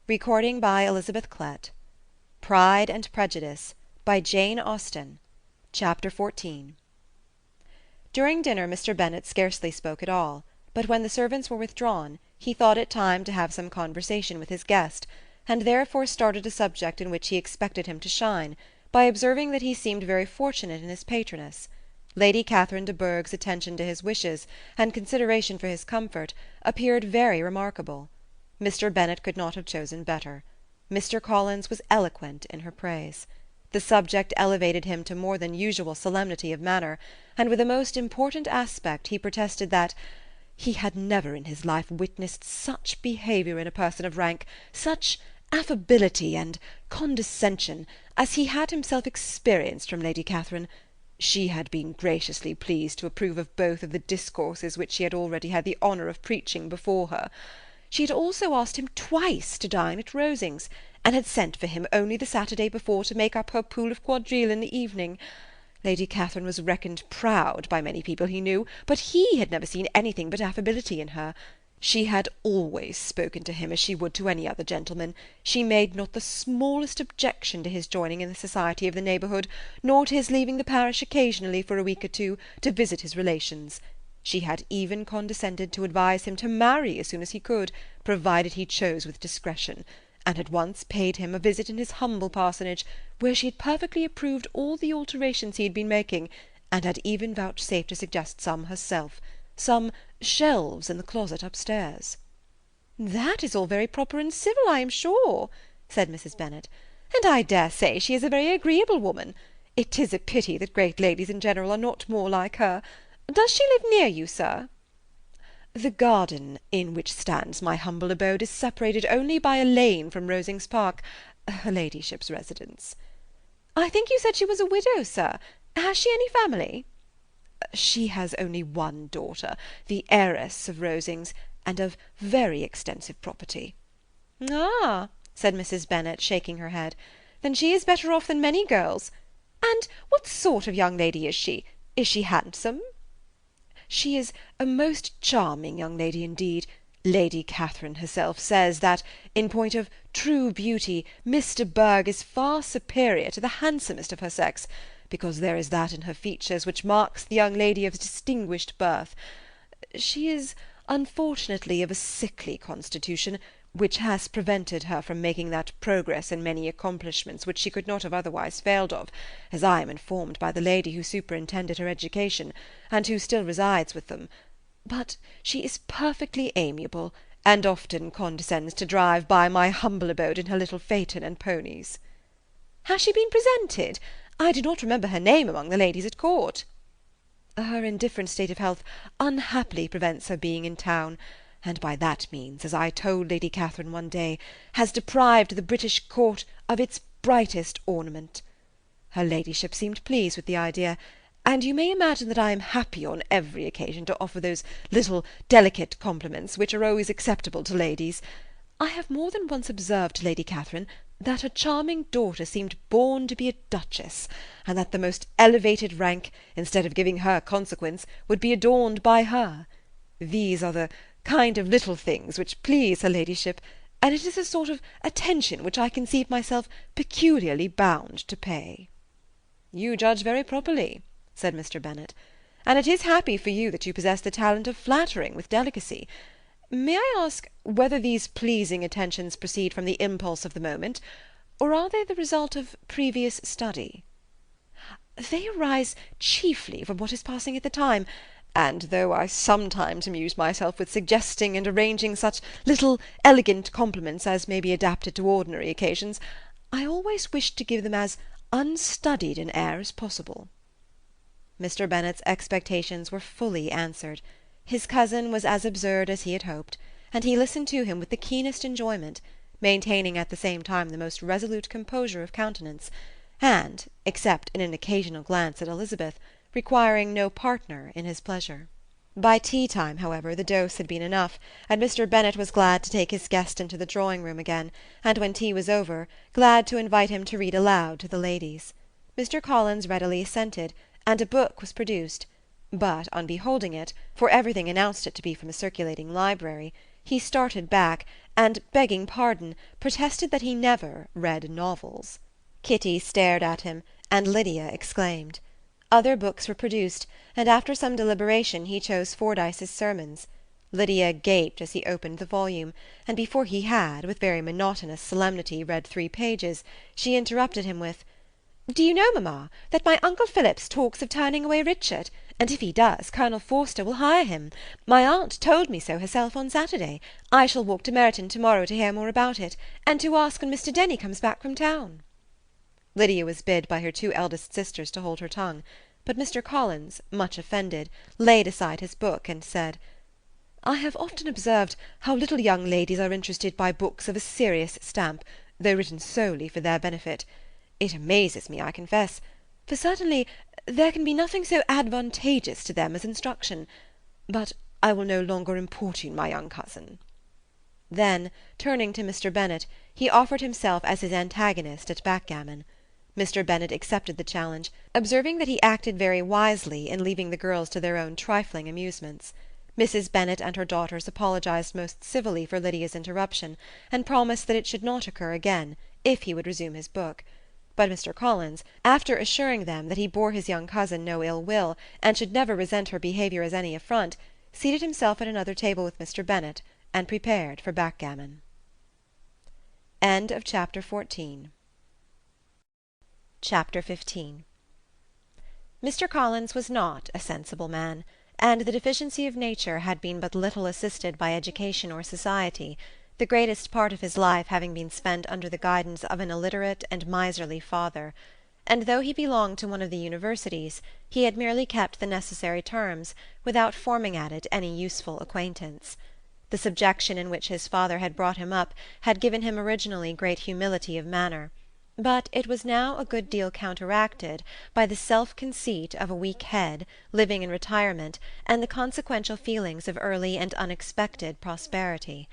Recording by Elizabeth Klett. Pride and Prejudice by Jane Austen. Chapter 14. During dinner Mr. Bennet scarcely spoke at all, but when the servants were withdrawn, he thought it time to have some conversation with his guest, and therefore started a subject in which he expected him to shine, by observing that he seemed very fortunate in his patroness. Lady Catherine de Bourgh's attention to his wishes, and consideration for his comfort, appeared very remarkable. Mr. Bennet could not have chosen better. Mr. Collins was eloquent in her praise. The subject elevated him to more than usual solemnity of manner, and with a most important aspect he protested that he had never in his life witnessed such behaviour in a person of rank, such affability and condescension, as he had himself experienced from Lady Catherine. She had been graciously pleased to approve of both of the discourses which she had already had the honour of preaching before her. She had also asked him twice to dine at Rosings, and had sent for him only the Saturday before to make up her pool of quadrille in the evening. Lady Catherine was reckoned proud by many people he knew, but he had never seen anything but affability in her. She had always spoken to him as she would to any other gentleman. She made not the smallest objection to his joining in the society of the neighbourhood, nor to his leaving the parish occasionally for a week or two, to visit his relations. She had even condescended to advise him to marry as soon as he could, provided he chose with discretion, and had once paid him a visit in his humble parsonage, where she had perfectly approved all the alterations he had been making, and had even vouchsafed to suggest some herself, some shelves in the closet upstairs. "That is all very proper and civil, I am sure," said Mrs. Bennet, "and I dare say she is a very agreeable woman. It is a pity that great ladies in general are not more like her. Does she live near you, sir?" "The garden in which stands my humble abode is separated only by a lane from Rosings Park, her ladyship's residence." "I think you said she was a widow, sir. Has she any family?" "She has only one daughter, the heiress of Rosings, and of very extensive property." "Ah," said Mrs. Bennet, shaking her head, "then she is better off than many girls. And what sort of young lady is she? Is she handsome?" "She is a most charming young lady indeed. Lady Catherine herself says that, in point of true beauty, Miss de Bourgh is far superior to the handsomest of her sex, because there is that in her features which marks the young lady of distinguished birth. She is unfortunately of a sickly constitution, which has prevented her from making that progress in many accomplishments which she could not have otherwise failed of, as I am informed by the lady who superintended her education, and who still resides with them. But she is perfectly amiable, and often condescends to drive by my humble abode in her little phaeton and ponies." "Has she been presented? I do not remember her name among the ladies at court." "Her indifferent state of health unhappily prevents her being in town, and by that means, as I told Lady Catherine one day, has deprived the British court of its brightest ornament. Her ladyship seemed pleased with the idea, and you may imagine that I am happy on every occasion to offer those little delicate compliments which are always acceptable to ladies. I have more than once observed to Lady Catherine that her charming daughter seemed born to be a duchess, and that the most elevated rank, instead of giving her consequence, would be adorned by her. These are the kind of little things which please her ladyship, and it is a sort of attention which I conceive myself peculiarly bound to pay." "You judge very properly," said Mr. Bennet, "and it is happy for you that you possess the talent of flattering with delicacy. May I ask whether these pleasing attentions proceed from the impulse of the moment, or are they the result of previous study?" "They arise chiefly from what is passing at the time, and though I sometimes amuse myself with suggesting and arranging such little elegant compliments as may be adapted to ordinary occasions, I always wish to give them as unstudied an air as possible." Mr. Bennet's expectations were fully answered. His cousin was as absurd as he had hoped, and he listened to him with the keenest enjoyment, maintaining at the same time the most resolute composure of countenance, and, except in an occasional glance at Elizabeth, requiring no partner in his pleasure. By tea-time, however, the dose had been enough, and Mr. Bennet was glad to take his guest into the drawing-room again, and when tea was over, glad to invite him to read aloud to the ladies. Mr. Collins readily assented, and a book was produced, but on beholding it, for everything announced it to be from a circulating library, he started back, and, begging pardon, protested that he never read novels. Kitty stared at him, and Lydia exclaimed. Other books were produced, and after some deliberation he chose Fordyce's Sermons. Lydia gaped as he opened the volume, and before he had, with very monotonous solemnity, read 3 pages, she interrupted him with, "Do you know, mamma, that my uncle Phillips talks of turning away Richard, and if he does, Colonel Forster will hire him. My aunt told me so herself on Saturday. I shall walk to Meryton to-morrow to hear more about it, and to ask when Mr. Denny comes back from town." Lydia was bid by her 2 eldest sisters to hold her tongue, but Mr. Collins, much offended, laid aside his book and said, "I have often observed how little young ladies are interested by books of a serious stamp, though written solely for their benefit. It amazes me, I confess, for certainly there can be nothing so advantageous to them as instruction. But I will no longer importune my young cousin." Then, turning to Mr. Bennet, he offered himself as his antagonist at backgammon. Mr. Bennet accepted the challenge, observing that he acted very wisely in leaving the girls to their own trifling amusements. Mrs. Bennet and her daughters apologized most civilly for Lydia's interruption, and promised that it should not occur again, if he would resume his book. But Mr. Collins, after assuring them that he bore his young cousin no ill will, and should never resent her behaviour as any affront, seated himself at another table with Mr. Bennet, and prepared for backgammon. Chapter 15. Mr. Collins was not a sensible man, and the deficiency of nature had been but little assisted by education or society, the greatest part of his life having been spent under the guidance of an illiterate and miserly father; and though he belonged to one of the universities, he had merely kept the necessary terms, without forming at it any useful acquaintance. The subjection in which his father had brought him up had given him originally great humility of manner, but it was now a good deal counteracted by the self-conceit of a weak head, living in retirement, and the consequential feelings of early and unexpected prosperity.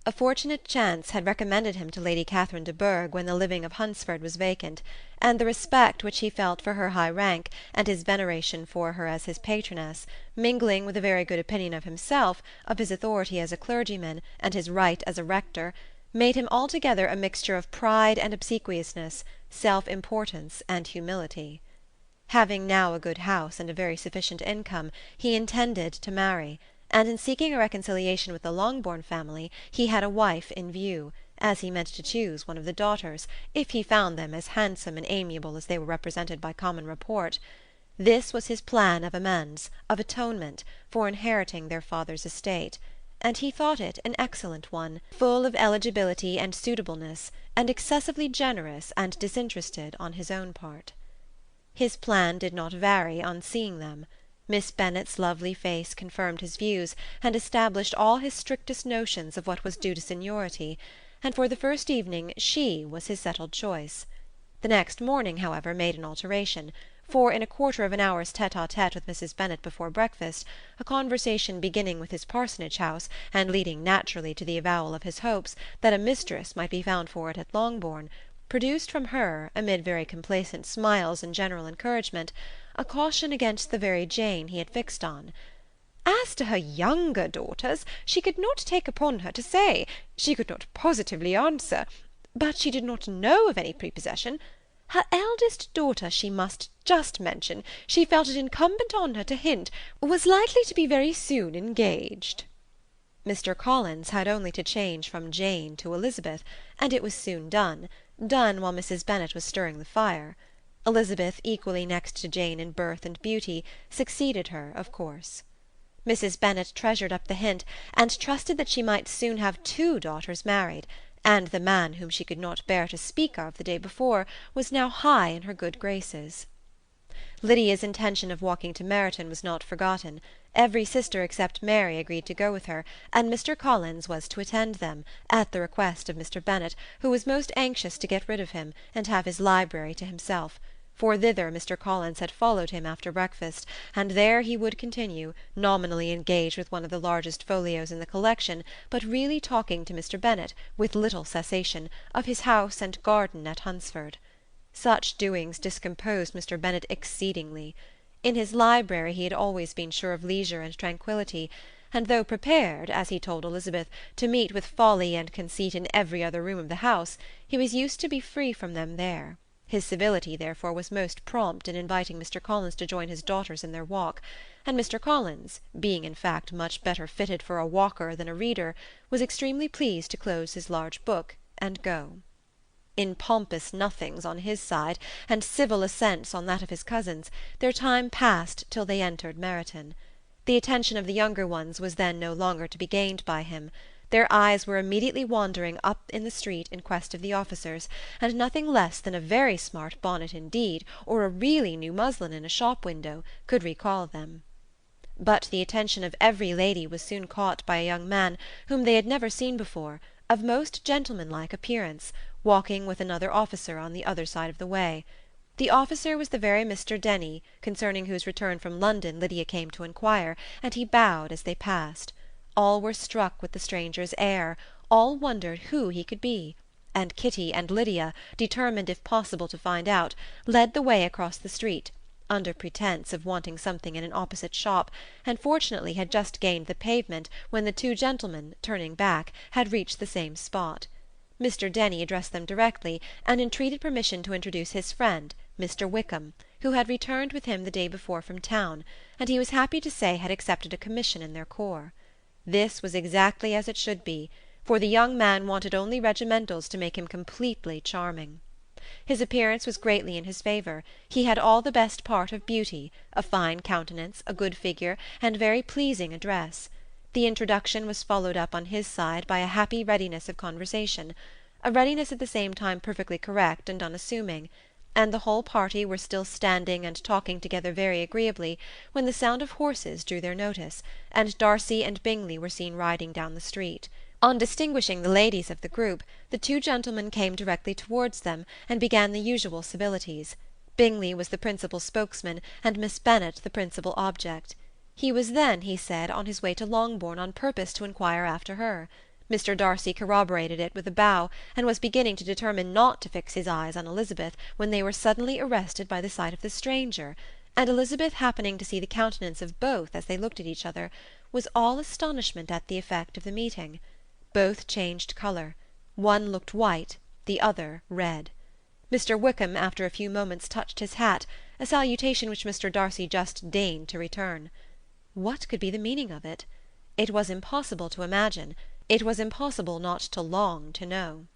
A fortunate chance had recommended him to Lady Catherine de Bourgh when the living of Hunsford was vacant, and the respect which he felt for her high rank, and his veneration for her as his patroness, mingling with a very good opinion of himself, of his authority as a clergyman, and his right as a rector, made him altogether a mixture of pride and obsequiousness, self-importance and humility. Having now a good house and a very sufficient income, he intended to marry, and in seeking a reconciliation with the Longbourn family he had a wife in view, as he meant to choose one of the daughters, if he found them as handsome and amiable as they were represented by common report. This was his plan of amends, of atonement, for inheriting their father's estate, and he thought it an excellent one, full of eligibility and suitableness, and excessively generous and disinterested on his own part. His plan did not vary on seeing them. Miss Bennet's lovely face confirmed his views, and established all his strictest notions of what was due to seniority, and for the first evening she was his settled choice. The next morning, however, made an alteration, for in a quarter of an hour's tête-à-tête with Mrs. Bennet before breakfast, a conversation beginning with his parsonage house, and leading naturally to the avowal of his hopes that a mistress might be found for it at Longbourn, produced from her, amid very complacent smiles and general encouragement, a caution against the very Jane he had fixed on. As to her younger daughters, she could not take upon her to say, she could not positively answer, but she did not know of any prepossession. Her eldest daughter she must just mention, she felt it incumbent on her to hint, was likely to be very soon engaged. Mr. Collins had only to change from Jane to Elizabeth, and it was soon done while Mrs. Bennet was stirring the fire. Elizabeth, equally next to Jane in birth and beauty, succeeded her, of course. Mrs. Bennet treasured up the hint, and trusted that she might soon have 2 daughters married, and the man whom she could not bear to speak of the day before was now high in her good graces. Lydia's intention of walking to Meryton was not forgotten. Every sister except Mary agreed to go with her, and Mr. Collins was to attend them, at the request of Mr. Bennet, who was most anxious to get rid of him, and have his library to himself, for thither Mr. Collins had followed him after breakfast, and there he would continue, nominally engaged with one of the largest folios in the collection, but really talking to Mr. Bennet, with little cessation, of his house and garden at Hunsford. Such doings discomposed Mr. Bennet exceedingly. In his library he had always been sure of leisure and tranquillity, and though prepared, as he told Elizabeth, to meet with folly and conceit in every other room of the house, he was used to be free from them there. His civility, therefore, was most prompt in inviting Mr. Collins to join his daughters in their walk, and Mr. Collins, being in fact much better fitted for a walker than a reader, was extremely pleased to close his large book and go. In pompous nothings on his side, and civil assents on that of his cousins, their time passed till they entered Meryton. The attention of the younger ones was then no longer to be gained by him. Their eyes were immediately wandering up in the street in quest of the officers, and nothing less than a very smart bonnet indeed, or a really new muslin in a shop window, could recall them. But the attention of every lady was soon caught by a young man whom they had never seen before, of most gentlemanlike appearance, walking with another officer on the other side of the way. The officer was the very Mr. Denny, concerning whose return from London Lydia came to inquire, and he bowed as they passed. All were struck with the stranger's air, all wondered who he could be, and Kitty and Lydia, determined if possible to find out, led the way across the street, under pretence of wanting something in an opposite shop, and fortunately had just gained the pavement when the two gentlemen, turning back, had reached the same spot. Mr. Denny addressed them directly, and entreated permission to introduce his friend, Mr. Wickham, who had returned with him the day before from town, and he was happy to say had accepted a commission in their corps. This was exactly as it should be, for the young man wanted only regimentals to make him completely charming. His appearance was greatly in his favour. He had all the best part of beauty, a fine countenance, a good figure, and very pleasing address. The introduction was followed up on his side by a happy readiness of conversation, a readiness at the same time perfectly correct and unassuming, and the whole party were still standing and talking together very agreeably when the sound of horses drew their notice, and Darcy and Bingley were seen riding down the street. On distinguishing the ladies of the group, the two gentlemen came directly towards them and began the usual civilities. Bingley was the principal spokesman, and Miss Bennet the principal object. He was then, he said, on his way to Longbourn on purpose to inquire after her. Mr. Darcy corroborated it with a bow, and was beginning to determine not to fix his eyes on Elizabeth, when they were suddenly arrested by the sight of the stranger, and Elizabeth, happening to see the countenance of both as they looked at each other, was all astonishment at the effect of the meeting. Both changed colour. One looked white, the other red. Mr. Wickham after a few moments touched his hat, a salutation which Mr. Darcy just deigned to return. What could be the meaning of it? It was impossible to imagine. It was impossible not to long to know.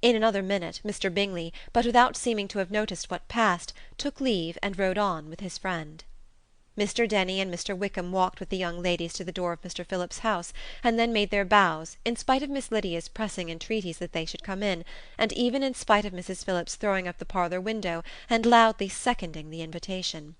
In another minute Mr. Bingley, but without seeming to have noticed what passed, took leave and rode on with his friend. Mr. Denny and Mr. Wickham walked with the young ladies to the door of Mr. Phillips's house, and then made their bows, in spite of Miss Lydia's pressing entreaties that they should come in, and even in spite of Mrs. Phillips throwing up the parlour window and loudly seconding the invitation.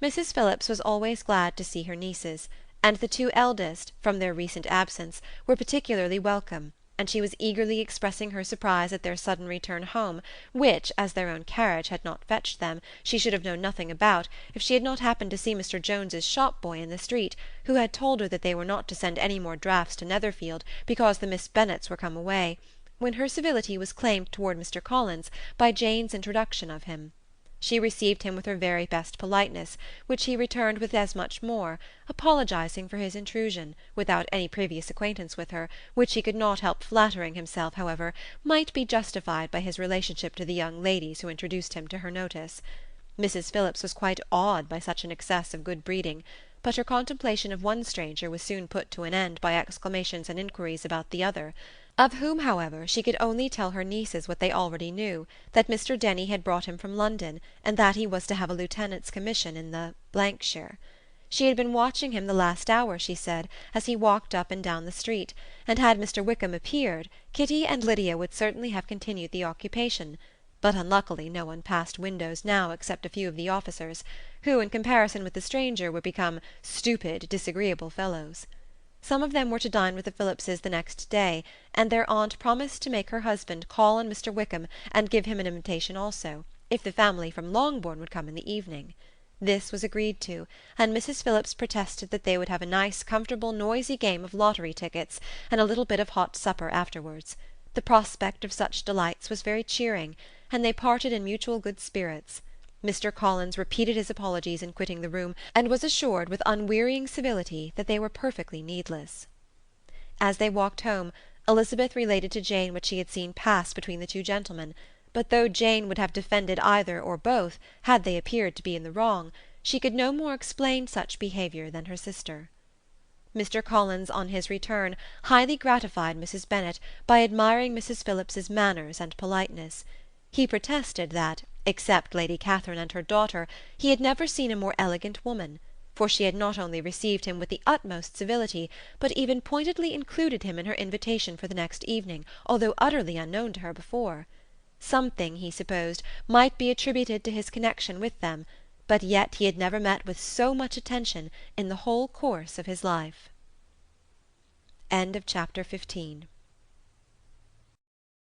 Mrs. Phillips was always glad to see her nieces, and the two eldest, from their recent absence, were particularly welcome, and she was eagerly expressing her surprise at their sudden return home, which, as their own carriage had not fetched them, she should have known nothing about, if she had not happened to see Mr. Jones's shop-boy in the street, who had told her that they were not to send any more drafts to Netherfield, because the Miss Bennets were come away, when her civility was claimed toward Mr. Collins by Jane's introduction of him. She received him with her very best politeness, which he returned with as much more, apologizing for his intrusion, without any previous acquaintance with her, which he could not help flattering himself, however, might be justified by his relationship to the young ladies who introduced him to her notice. Mrs. Phillips was quite awed by such an excess of good breeding, but her contemplation of one stranger was soon put to an end by exclamations and inquiries about the other, of whom, however, she could only tell her nieces what they already knew, that Mr. Denny had brought him from London, and that he was to have a lieutenant's commission in the shire. She had been watching him the last hour, she said, as he walked up and down the street, and had Mr. Wickham appeared, Kitty and Lydia would certainly have continued the occupation, but unluckily no one passed windows now except a few of the officers, who, in comparison with the stranger, were become stupid, disagreeable fellows. Some of them were to dine with the Phillipses the next day, and their aunt promised to make her husband call on Mr. Wickham and give him an invitation also, if the family from Longbourn would come in the evening. This was agreed to, and Mrs. Phillips protested that they would have a nice, comfortable, noisy game of lottery tickets, and a little bit of hot supper afterwards. The prospect of such delights was very cheering, and they parted in mutual good spirits. Mr. Collins repeated his apologies in quitting the room, and was assured with unwearying civility that they were perfectly needless. As they walked home, Elizabeth related to Jane what she had seen pass between the two gentlemen, but though Jane would have defended either or both, had they appeared to be in the wrong, she could no more explain such behaviour than her sister. Mr. Collins, on his return, highly gratified Mrs. Bennet by admiring Mrs. Phillips's manners and politeness. He protested that, except Lady Catherine and her daughter, he had never seen a more elegant woman, for she had not only received him with the utmost civility, but even pointedly included him in her invitation for the next evening, although utterly unknown to her before. Something, he supposed, might be attributed to his connection with them, but yet he had never met with so much attention in the whole course of his life. Chapter 15